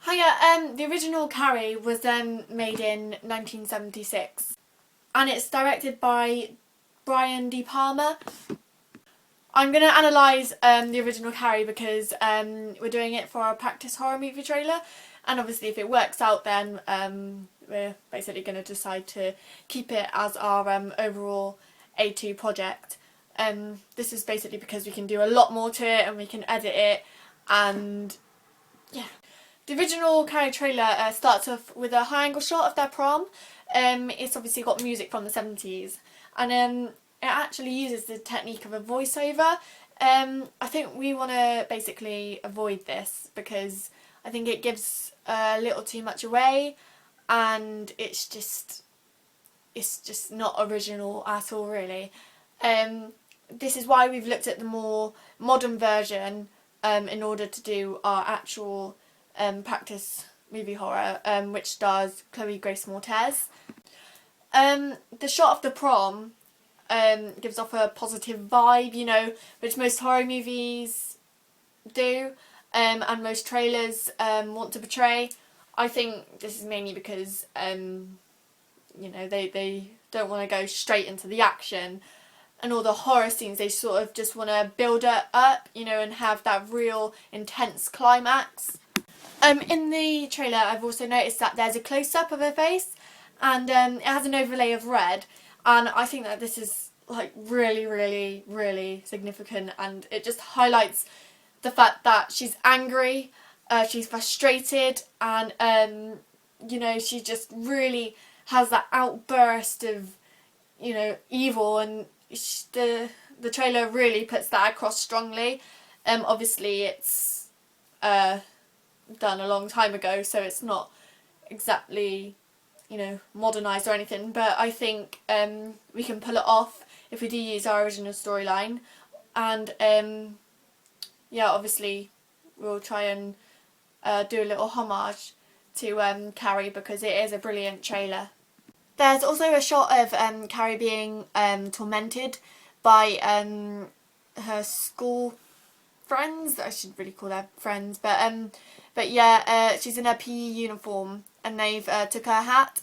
Hiya, the original Carrie was made in 1976 and it's directed by Brian De Palma. I'm going to analyse the original Carrie because we're doing it for our practice horror movie trailer, and obviously if it works out then we're basically going to decide to keep it as our overall A2 project. This is basically because we can do a lot more to it and we can edit it, and yeah. The original Carrie trailer starts off with a high angle shot of their prom. It's obviously got music from the 70s, and it actually uses the technique of a voiceover. I think we want to basically avoid this because I think it gives a little too much away, and it's just not original at all, really. This is why we've looked at the more modern version in order to do our actual practice movie horror, which stars Chloe Grace Moretz. The shot of the prom gives off a positive vibe, you know, which most horror movies do, and most trailers want to portray. I think this is mainly because you know, they don't want to go straight into the action and all the horror scenes. They sort of just want to build it up, you know, and have that real intense climax. In the trailer I've also noticed that there's a close-up of her face, and it has an overlay of red, and I think that this is like really significant, and it just highlights the fact that she's angry, she's frustrated, and you know, she just really has that outburst of, you know, evil, and the trailer really puts that across strongly. Obviously it's done a long time ago, so it's not exactly, you know, modernised or anything, but I think we can pull it off if we do use our original storyline, and yeah, obviously we'll try and do a little homage to Carrie because it is a brilliant trailer. There's also a shot of Carrie being tormented by her school friends. I should really call her friends, but yeah, she's in her PE uniform and they've took her hat,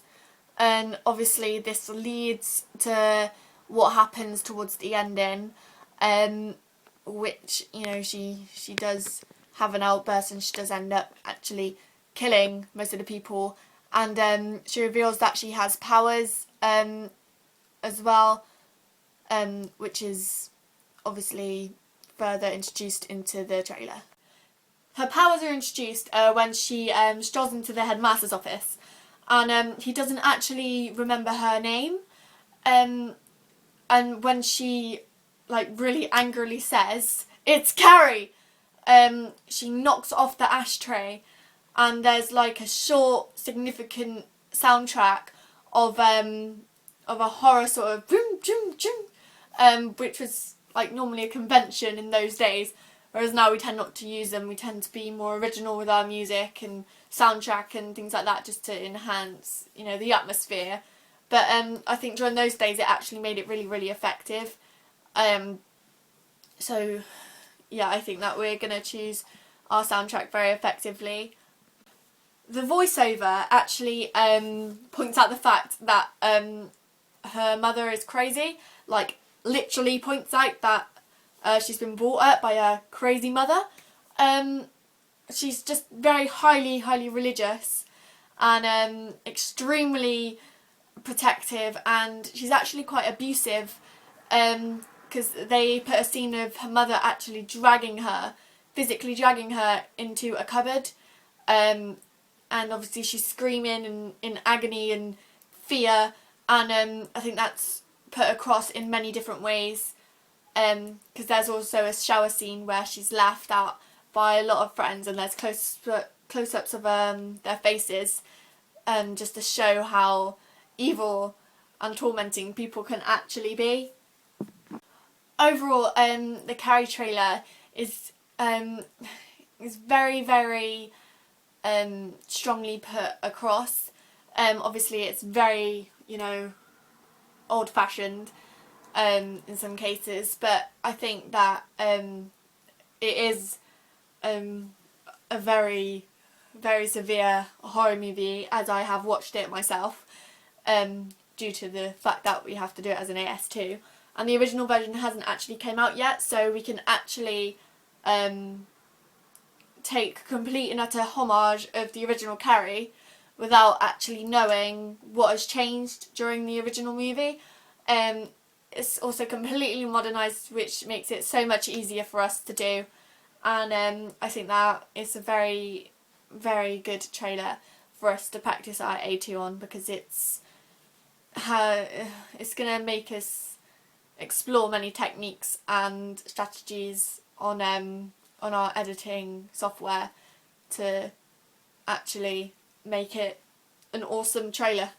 and obviously this leads to what happens towards the ending, which, you know, she does have an outburst and she does end up actually killing most of the people, and she reveals that she has powers as well, which is obviously further introduced into the trailer. Her powers are introduced when she strolls into the headmaster's office, and he doesn't actually remember her name, and when she like really angrily says, "It's Carrie," she knocks off the ashtray, and there's like a short significant soundtrack of a horror sort of boom boom boom, which was like normally a convention in those days, whereas now we tend not to use them. We tend to be more original with our music and soundtrack and things like that, just to enhance, you know, the atmosphere. But I think during those days it actually made it really effective. So yeah, I think that we're going to choose our soundtrack very effectively. The voiceover actually points out the fact that her mother is crazy, like literally points out that she's been brought up by a crazy mother. She's just very highly religious and extremely protective, and she's actually quite abusive, because they put a scene of her mother actually physically dragging her into a cupboard, and obviously she's screaming in agony and fear, and I think that's put across in many different ways, because there's also a shower scene where she's laughed at by a lot of friends, and there's close-ups of their faces, just to show how evil and tormenting people can actually be. Overall, the Carrie trailer is very strongly put across. Obviously it's very, you know, old-fashioned in some cases, but I think that it is a very very severe horror movie as I have watched it myself, due to the fact that we have to do it as an AS2, and the original version hasn't actually came out yet, so we can actually take complete and utter homage of the original Carrie without actually knowing what has changed during the original movie. It's also completely modernised, which makes it so much easier for us to do, and I think that it's a very, very good trailer for us to practice our A2 on, because it's going to make us explore many techniques and strategies on our editing software to actually make it an awesome trailer.